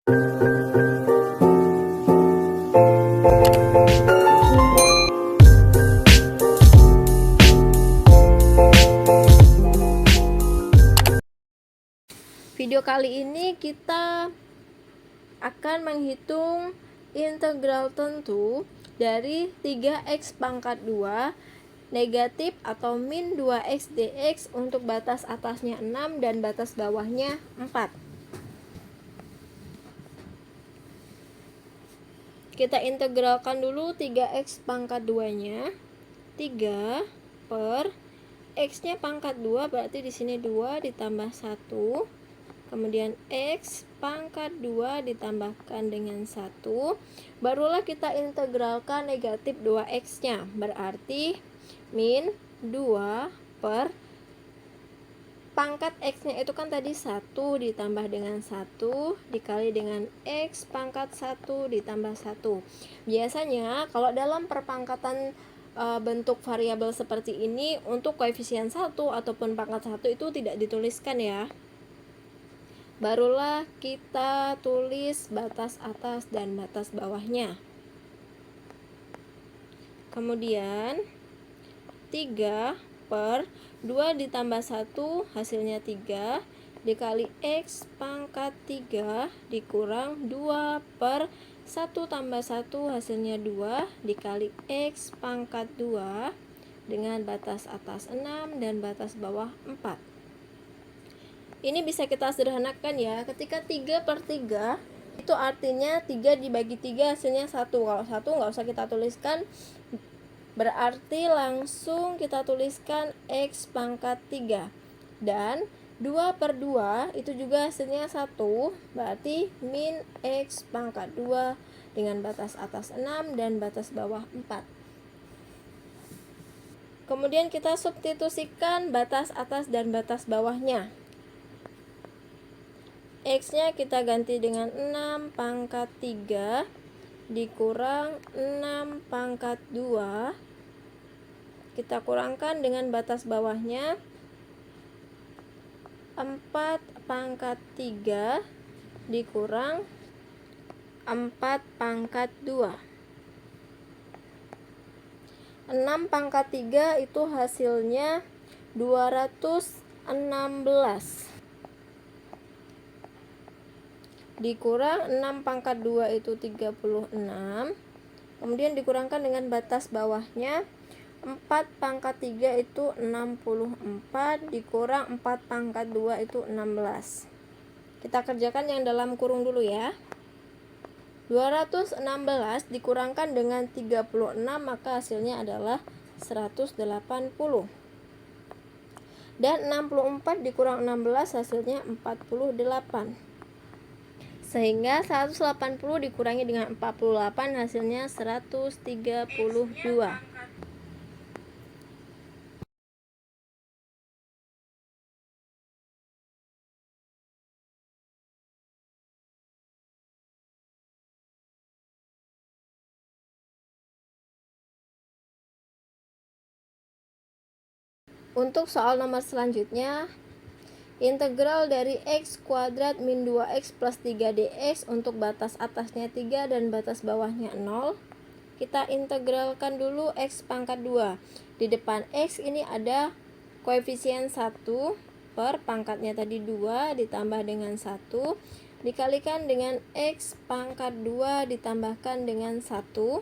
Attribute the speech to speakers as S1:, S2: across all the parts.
S1: Video kali ini kita akan menghitung integral tentu dari 3x pangkat 2 negatif atau min 2x dx untuk batas atasnya 6 dan batas bawahnya 4. Kita integralkan dulu 3x pangkat 2 nya. 3 per x nya pangkat 2 berarti di sini 2 ditambah 1. Kemudian x pangkat 2 ditambahkan dengan 1. Barulah kita integralkan negatif 2x nya. Berarti min 2 per pangkat x nya itu kan tadi 1 ditambah dengan 1 dikali dengan x pangkat 1 ditambah 1. Biasanya kalau dalam perpangkatan bentuk variabel seperti ini, untuk koefisien 1 ataupun pangkat 1 itu tidak dituliskan ya. Barulah kita tulis batas atas dan batas bawahnya. Kemudian 3 per 2 ditambah 1 hasilnya 3 dikali x pangkat 3 dikurang 2 per 1 tambah 1 hasilnya 2 dikali x pangkat 2 dengan batas atas 6 dan batas bawah 4. Ini bisa kita sederhanakan ya. Ketika 3 per 3 itu artinya 3 dibagi 3 hasilnya 1. Kalau 1 nggak usah kita tuliskan, berarti langsung kita tuliskan x pangkat 3. Dan 2 per 2 itu juga hasilnya 1, berarti min x pangkat 2 dengan batas atas 6 dan batas bawah 4. Kemudian kita substitusikan batas atas dan batas bawahnya. X nya kita ganti dengan 6 pangkat 3 dikurang 6 pangkat 2. Kita kurangkan dengan batas bawahnya 4 pangkat 3 dikurang 4 pangkat 2. 6 pangkat 3 itu hasilnya 216 dikurang 6 pangkat 2 itu 36. Kemudian dikurangkan dengan batas bawahnya 4 pangkat 3 itu 64 dikurang 4 pangkat 2 itu 16. Kita kerjakan yang dalam kurung dulu ya. 216 dikurangkan dengan 36 maka hasilnya adalah 180. Dan 64 dikurang 16 hasilnya 48. Sehingga 180 dikurangi dengan 48 hasilnya 132. Untuk soal nomor selanjutnya, integral dari x kuadrat min 2x plus 3 dx untuk batas atasnya 3 dan batas bawahnya 0. Kita integralkan dulu x pangkat 2. Di depan x ini ada koefisien 1 per pangkatnya tadi 2 ditambah dengan 1 dikalikan dengan x pangkat 2 ditambahkan dengan 1.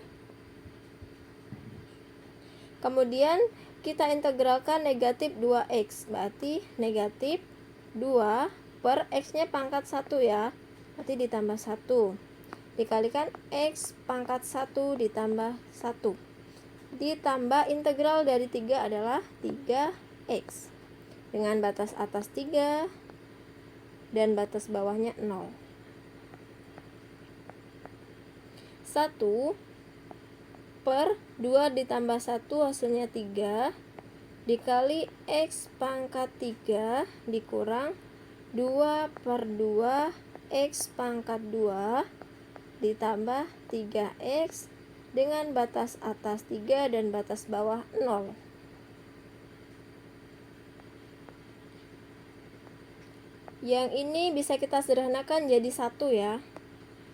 S1: Kemudian kita integralkan negatif 2x, berarti negatif 2 per x nya pangkat 1 ya, berarti ditambah 1 dikalikan x pangkat 1 ditambah 1 ditambah integral dari 3 adalah 3x dengan batas atas 3 dan batas bawahnya 0. 1 per 2 ditambah 1 hasilnya 3 dikali x pangkat 3 dikurang 2 per 2 x pangkat 2 ditambah 3x dengan batas atas 3 dan batas bawah 0. Yang ini bisa kita sederhanakan jadi 1 ya.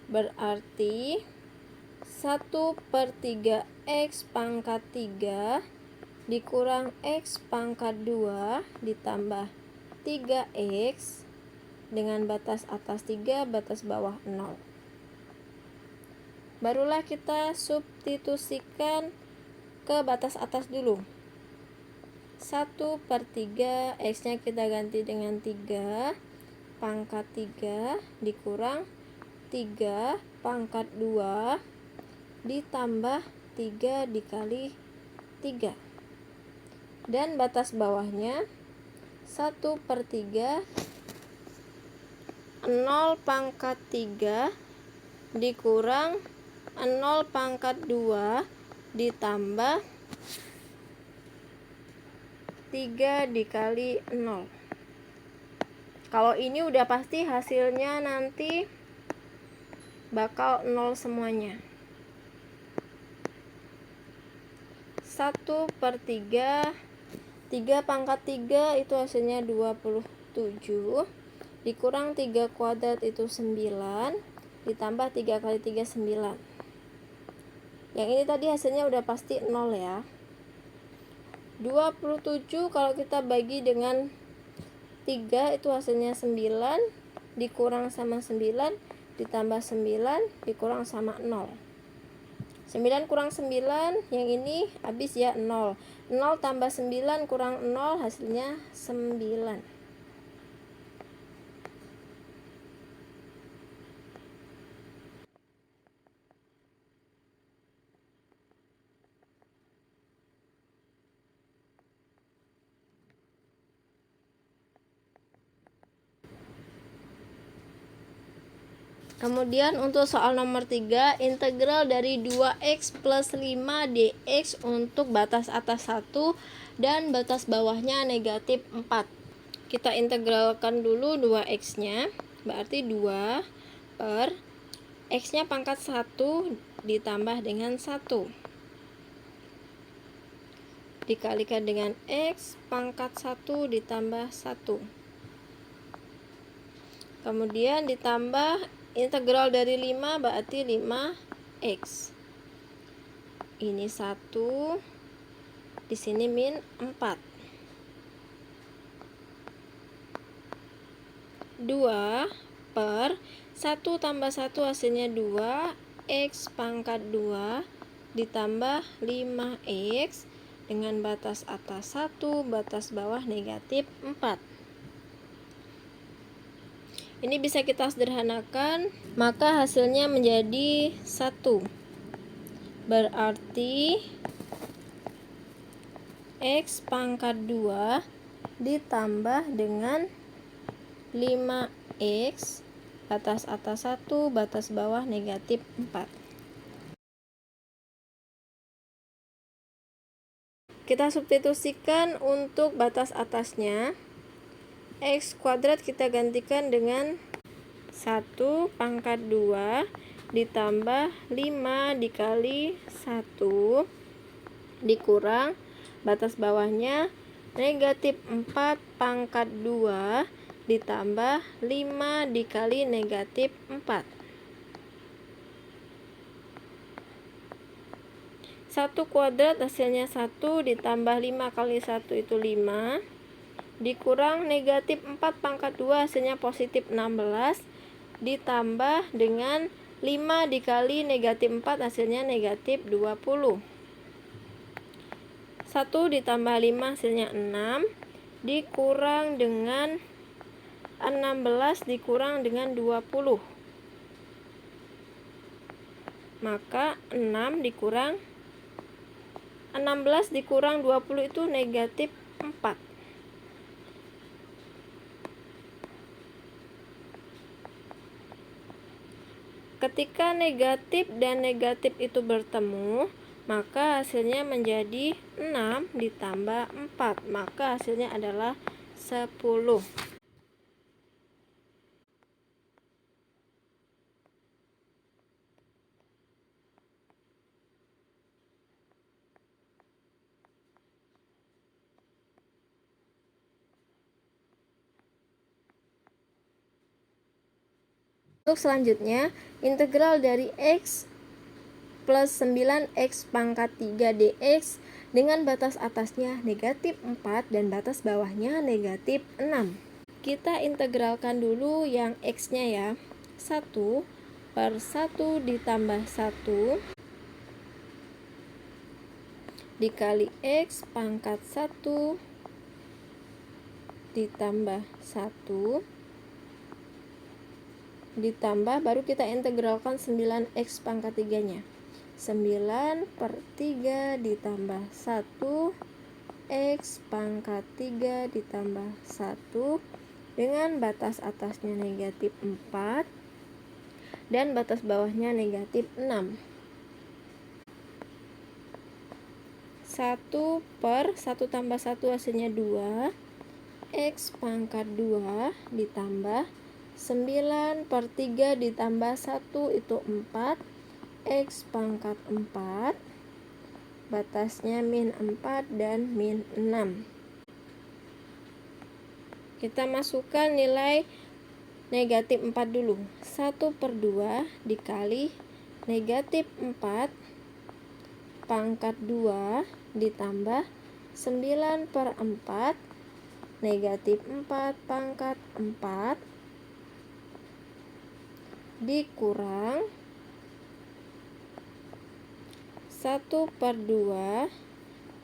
S1: Berarti 1/3 X pangkat 3 dikurang X pangkat 2 ditambah 3X dengan batas atas 3, batas bawah 0. Barulah kita substitusikan ke batas atas dulu. 1/3 X nya kita ganti dengan 3 pangkat 3 dikurang 3 pangkat 2 ditambah 3 dikali 3. Dan batas bawahnya 1/3 0 pangkat 3 dikurang 0 pangkat 2 ditambah 3 dikali 0. Kalau ini udah pasti hasilnya nanti bakal 0 semuanya. 1/3 3 pangkat 3 itu hasilnya 27 dikurang 3 kuadrat itu 9 ditambah 3 kali 3 9. Yang ini tadi hasilnya udah pasti 0 ya. 27 kalau kita bagi dengan 3 itu hasilnya 9 dikurang sama 9 ditambah 9 dikurang sama 0. 9 kurang 9 yang ini habis ya 0. 0 tambah 9 kurang 0 hasilnya 9. Kemudian untuk soal nomor 3, integral dari 2x plus 5 dx untuk batas atas 1 dan batas bawahnya negatif 4. Kita integralkan dulu 2x nya, berarti 2 per x nya pangkat 1 ditambah dengan 1 dikalikan dengan x pangkat 1 ditambah 1. Kemudian ditambah integral dari 5 berarti 5x. Ini 1, di sini min 4. 2 per 1 tambah 1 hasilnya 2, x pangkat 2 ditambah 5x dengan batas atas 1, batas bawah negatif 4. Ini bisa kita sederhanakan, maka hasilnya menjadi 1. Berarti x pangkat 2 ditambah dengan 5x batas atas 1, batas bawah negatif 4. Kita substitusikan untuk batas atasnya. X kuadrat kita gantikan dengan 1 pangkat 2 ditambah 5 dikali 1 dikurang batas bawahnya negatif 4 pangkat 2 ditambah 5 dikali negatif 4. 1 kuadrat hasilnya 1 ditambah 5 kali 1 itu 5 dikurang negatif 4 pangkat 2 hasilnya positif 16 ditambah dengan 5 dikali negatif 4 hasilnya negatif 20. 1 ditambah 5 hasilnya 6 dikurang dengan 16 dikurang dengan 20. Maka 6 dikurang 16 dikurang 20 itu negatif 4. Ketika negatif dan negatif itu bertemu, maka hasilnya menjadi 6 ditambah 4, maka hasilnya adalah 10. Untuk selanjutnya, integral dari X plus 9X pangkat 3 dx dengan batas atasnya negatif 4 dan batas bawahnya negatif 6. Kita integralkan dulu yang X-nya ya. 1 per 1 ditambah 1 dikali X pangkat 1 ditambah 1 ditambah, baru kita integralkan 9X pangkat 3 nya. 9 per 3 ditambah 1 X pangkat 3 ditambah 1 dengan batas atasnya negatif 4 dan batas bawahnya negatif 6. 1 per 1 tambah 1 hasilnya 2 X pangkat 2 ditambah 9 per 3 ditambah 1 itu 4 X pangkat 4 batasnya min 4 dan min 6. Kita masukkan nilai negatif 4 dulu. 1 per 2 dikali negatif 4 pangkat 2 ditambah 9 per 4 negatif 4 pangkat 4 dikurang 1 per 2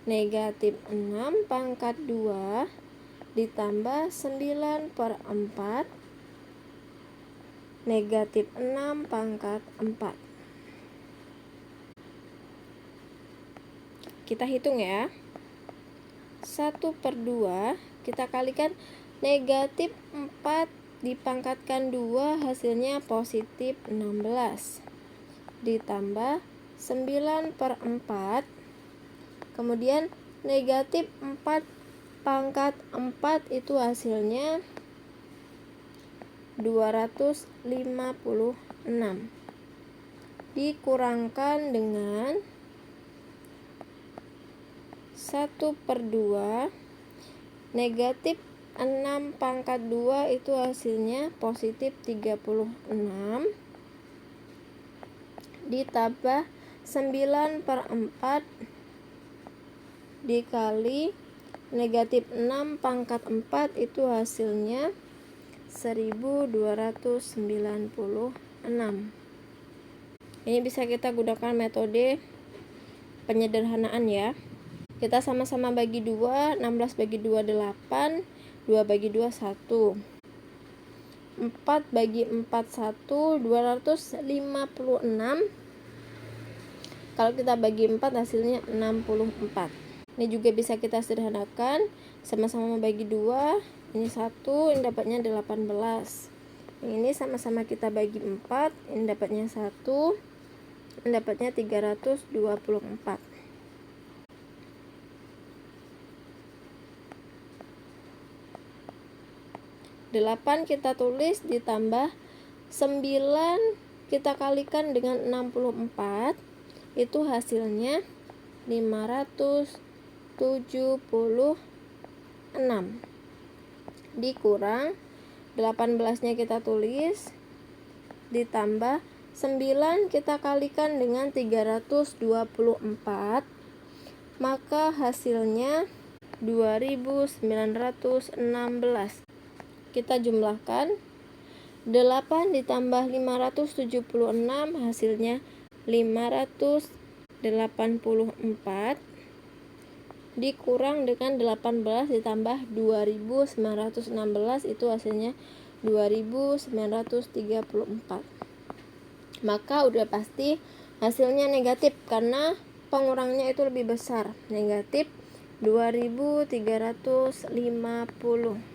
S1: negatif 6 pangkat 2 ditambah 9 per 4 negatif 6 pangkat 4. Kita hitung ya. 1 per 2 kita kalikan negatif 4 dipangkatkan 2 hasilnya positif 16 ditambah 9 per 4 kemudian negatif 4 pangkat 4 itu hasilnya 256 dikurangkan dengan 1 per 2 negatif 6 pangkat 2 itu hasilnya positif 36 ditambah 9 per 4 dikali negatif 6 pangkat 4 itu hasilnya 1296. Ini bisa kita gunakan metode penyederhanaan ya. Kita sama-sama bagi 2, 16 bagi 2 8, 2 bagi 2 1. 4 bagi 4 1, 256. Kalau kita bagi 4 hasilnya 64. Ini juga bisa kita sederhanakan. Sama-sama bagi 2. Ini 1, ini dapatnya 18. Yang ini sama-sama kita bagi 4. Ini dapatnya 1. Ini dapatnya 324. Delapan kita tulis ditambah 9 kita kalikan dengan 64. Itu hasilnya 576 dikurang 18 nya kita tulis ditambah 9 kita kalikan dengan 324 maka hasilnya 2916. Kita jumlahkan 8 ditambah 576 hasilnya 584 dikurang dengan 18 ditambah 2916 itu hasilnya 2934. Maka udah pasti hasilnya negatif karena pengurangnya itu lebih besar, negatif 2350.